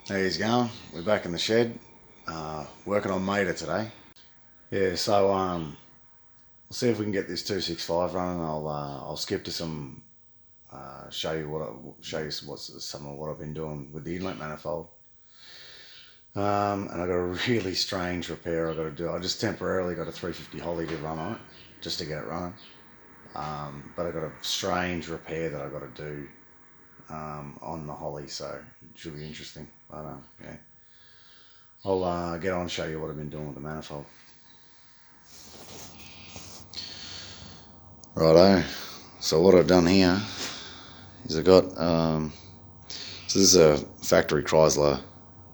There he's going. We're back in the shed, working on motor today. Yeah, so we'll see if we can get this 265 running. I'll skip to some show you some of what I've been doing with the inlet manifold. And I got a really strange repair I got to do. I just temporarily got a 350 Holley to run on it, just to get it running. But I got a strange repair that I got to do on the Holley, so it should be interesting. But yeah, I'll get on and show you what I've been doing with the manifold. Righto. So what I've done here is I got so this is a factory Chrysler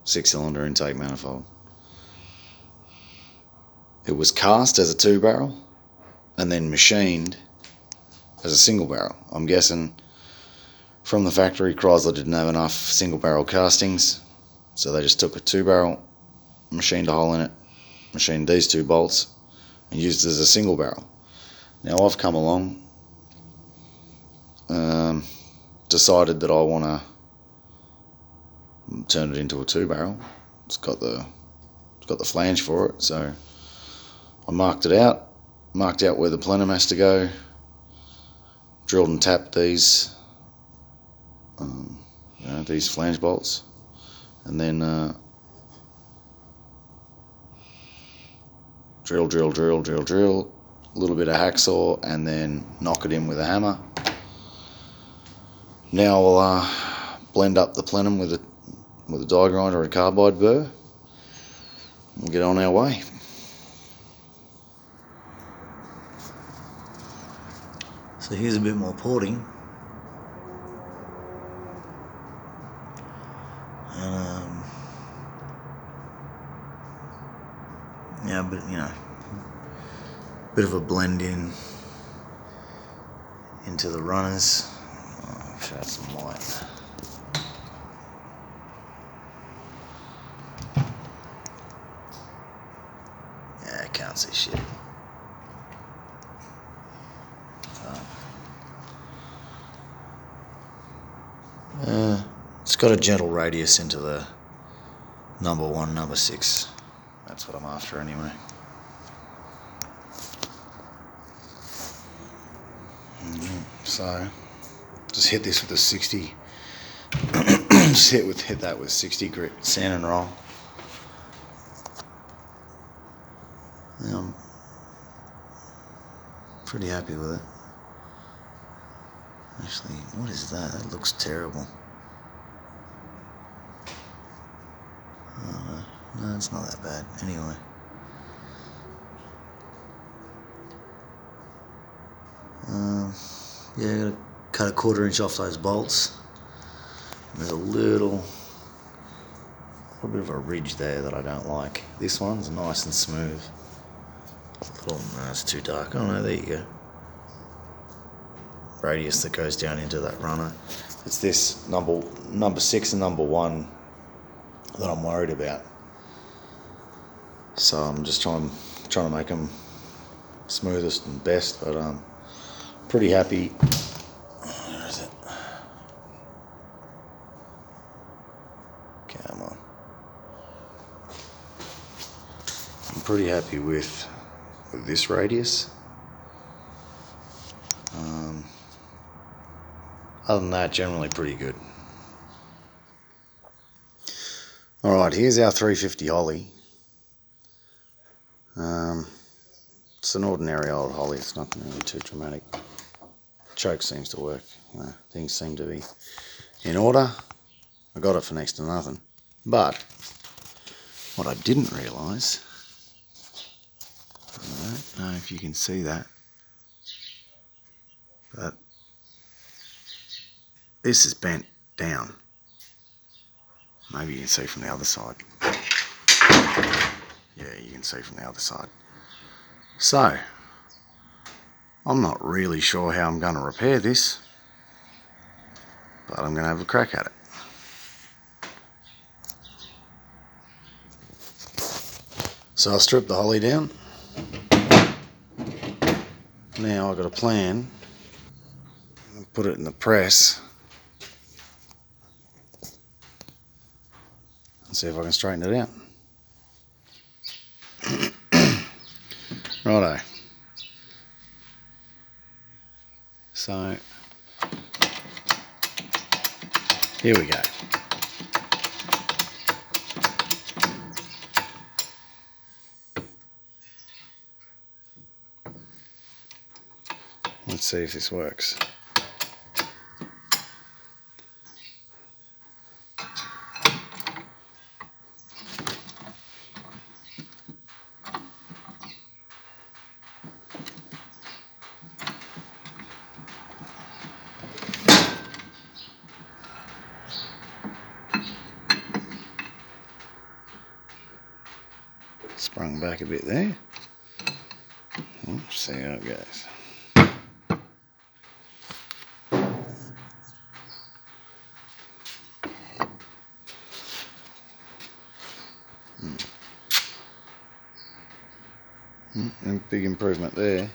6-cylinder intake manifold. It was cast as a 2-barrel and then machined as a single barrel. I'm guessing from the factory Chrysler didn't have enough single barrel castings, so they just took a 2-barrel, machined a hole in it, machined these 2 bolts and used it as a single barrel. Now I've come along, decided that I want to turn it into a 2-barrel. It's got the flange for it, so I marked out where the plenum has to go, drilled and tapped these these flange bolts, and then drill, a little bit of hacksaw, and then knock it in with a hammer. Now I'll blend up the plenum with a die grinder or a carbide burr. We'll get on our way. So here's a bit more porting. And yeah, but bit of a blend into the runners. I'll show some light. Yeah, I can't see shit. It's got a gentle radius into the number 1, number 6. That's what I'm after anyway. So just hit this with a 60. Just hit that with 60 grit sand and roll. I'm pretty happy with it. Actually, what is that? That looks terrible. No, it's not that bad. Anyway. Yeah, I gotta cut a 1/4 inch off those bolts. And there's a little bit of a ridge there that I don't like. This one's nice and smooth. Oh no, it's too dark. Oh no, there you go. Radius that goes down into that runner. It's this number 6 and number 1 that I'm worried about. So I'm just trying to make them smoothest and best, but I'm pretty happy. Where is it? Come on. I'm pretty happy with this radius. Other than that, generally pretty good. Alright, here's our 350 Holley. It's an ordinary old Holley, it's nothing really too dramatic. Choke seems to work, things seem to be in order. I got it for next to nothing. But what I didn't realise, I don't know if you can see that, but this is bent down. Maybe you can see from the other side. Yeah, you can see from the other side. So, I'm not really sure how I'm going to repair this, but I'm going to have a crack at it. So I'll strip the Holley down. Now I've got a plan. Put it in the press. Let's see if I can straighten it out. Righto. So, here we go. Let's see if this works. Sprung back a bit there. Let's see how it goes. Big improvement there.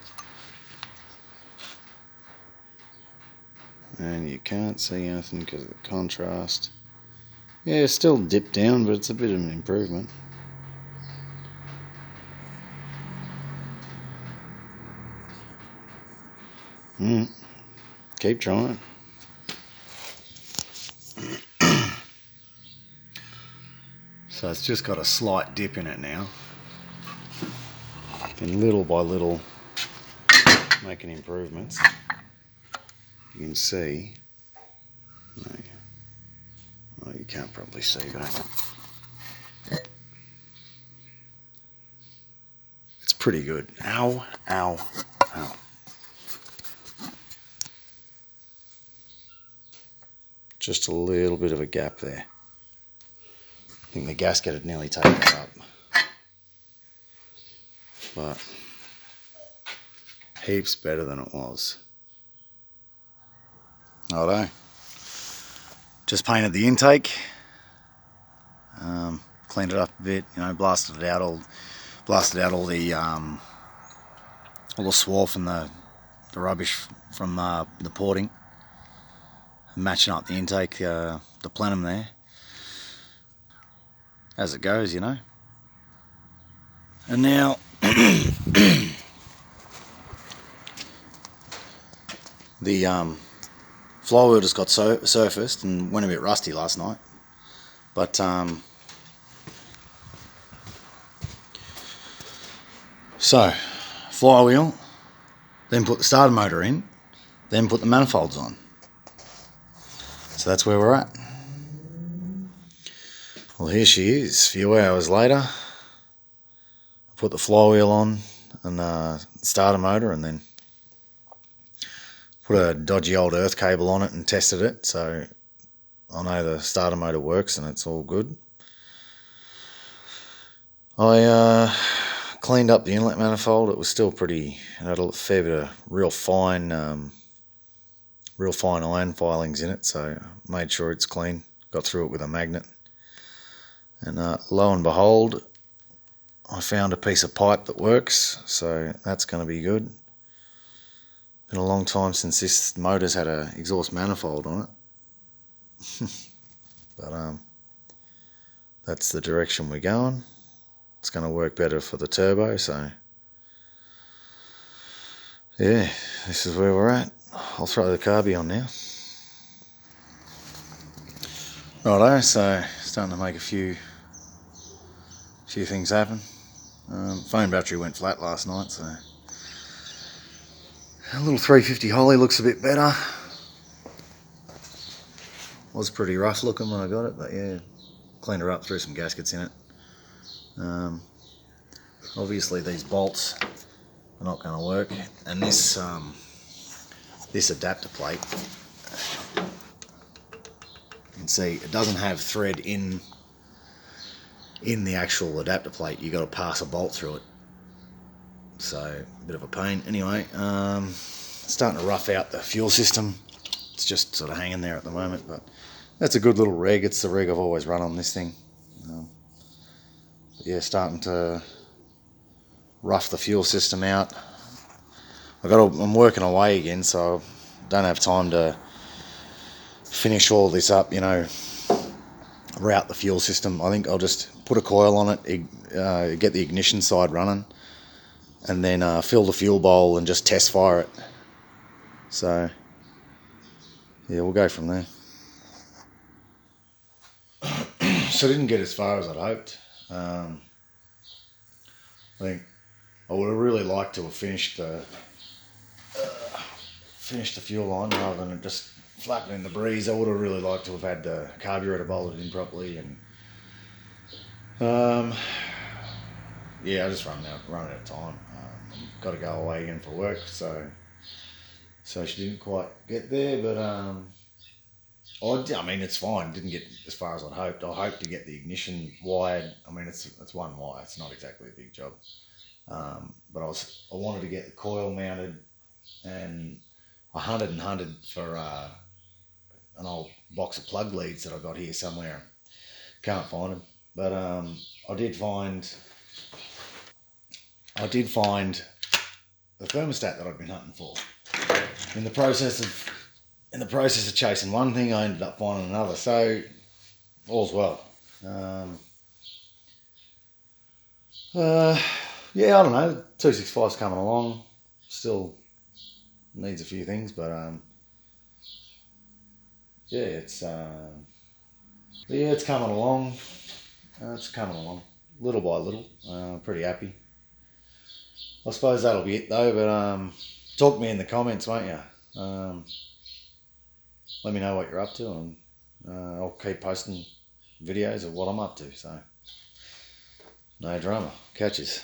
And you can't see anything because of the contrast. Yeah, it's still dipped down, but it's a bit of an improvement. Keep trying. So it's just got a slight dip in it now. And little by little, making improvements. You can see. No, well, you can't probably see, but it's pretty good. Ow, ow, ow. Just a little bit of a gap there. I think the gasket had nearly taken it up. But heaps better than it was. Righto. Just painted the intake. Cleaned it up a bit, you know, blasted out all the swarf and the rubbish from the porting. Matching up the intake, the plenum there. As it goes, you know. And now the flywheel just got surfaced and went a bit rusty last night. But so flywheel, then put the starter motor in, then put the manifolds on. So that's where we're at. Well, here she is, a few hours later. I put the flywheel on and starter motor, and then put a dodgy old earth cable on it and tested it. So I know the starter motor works and it's all good. I cleaned up the inlet manifold. It was still pretty, it had a fair bit of real fine iron filings in it, so I made sure it's clean. Got through it with a magnet. And lo and behold, I found a piece of pipe that works, so that's going to be good. Been a long time since this motor's had an exhaust manifold on it. But that's the direction we're going. It's going to work better for the turbo, so yeah, this is where we're at. I'll throw the carby on now. Righto, so starting to make a few things happen. Phone battery went flat last night, so a little 350 Holley looks a bit better. Was pretty rough looking when I got it, but yeah, cleaned her up, threw some gaskets in it. Obviously these bolts are not going to work, and this adapter plate, you can see it doesn't have thread in the actual adapter plate. You got to pass a bolt through it, so a bit of a pain. Anyway, starting to rough out the fuel system. It's just sort of hanging there at the moment, but that's a good little rig. It's the rig I've always run on this thing. But yeah, starting to rough the fuel system out. I'm working away again, so I don't have time to finish all this up, you know, route the fuel system. I think I'll just put a coil on it, get the ignition side running, and then fill the fuel bowl and just test fire it. So yeah, we'll go from there. So I didn't get as far as I'd hoped. I think I would have really liked to have finished the fuel line rather than it just flapping in the breeze. I would have really liked to have had the carburetor bolted in properly, and yeah, I just run out of time. Got to go away again for work, so she didn't quite get there, but I mean, it's fine. Didn't get as far as I'd hoped. I hoped to get the ignition wired. I mean, it's one wire. It's not exactly a big job, but I wanted to get the coil mounted, and I hunted for an old box of plug leads that I got here somewhere. Can't find them, but I did find the thermostat that I'd been hunting for. In the process of chasing one thing, I ended up finding another. So all's well. Yeah, I don't know. 265's coming along. Still needs a few things, but yeah, it's coming along. It's coming along little by little. Pretty happy. I suppose that'll be it though. But talk to me in the comments, won't you? Let me know what you're up to, and I'll keep posting videos of what I'm up to. So no drama. Catches.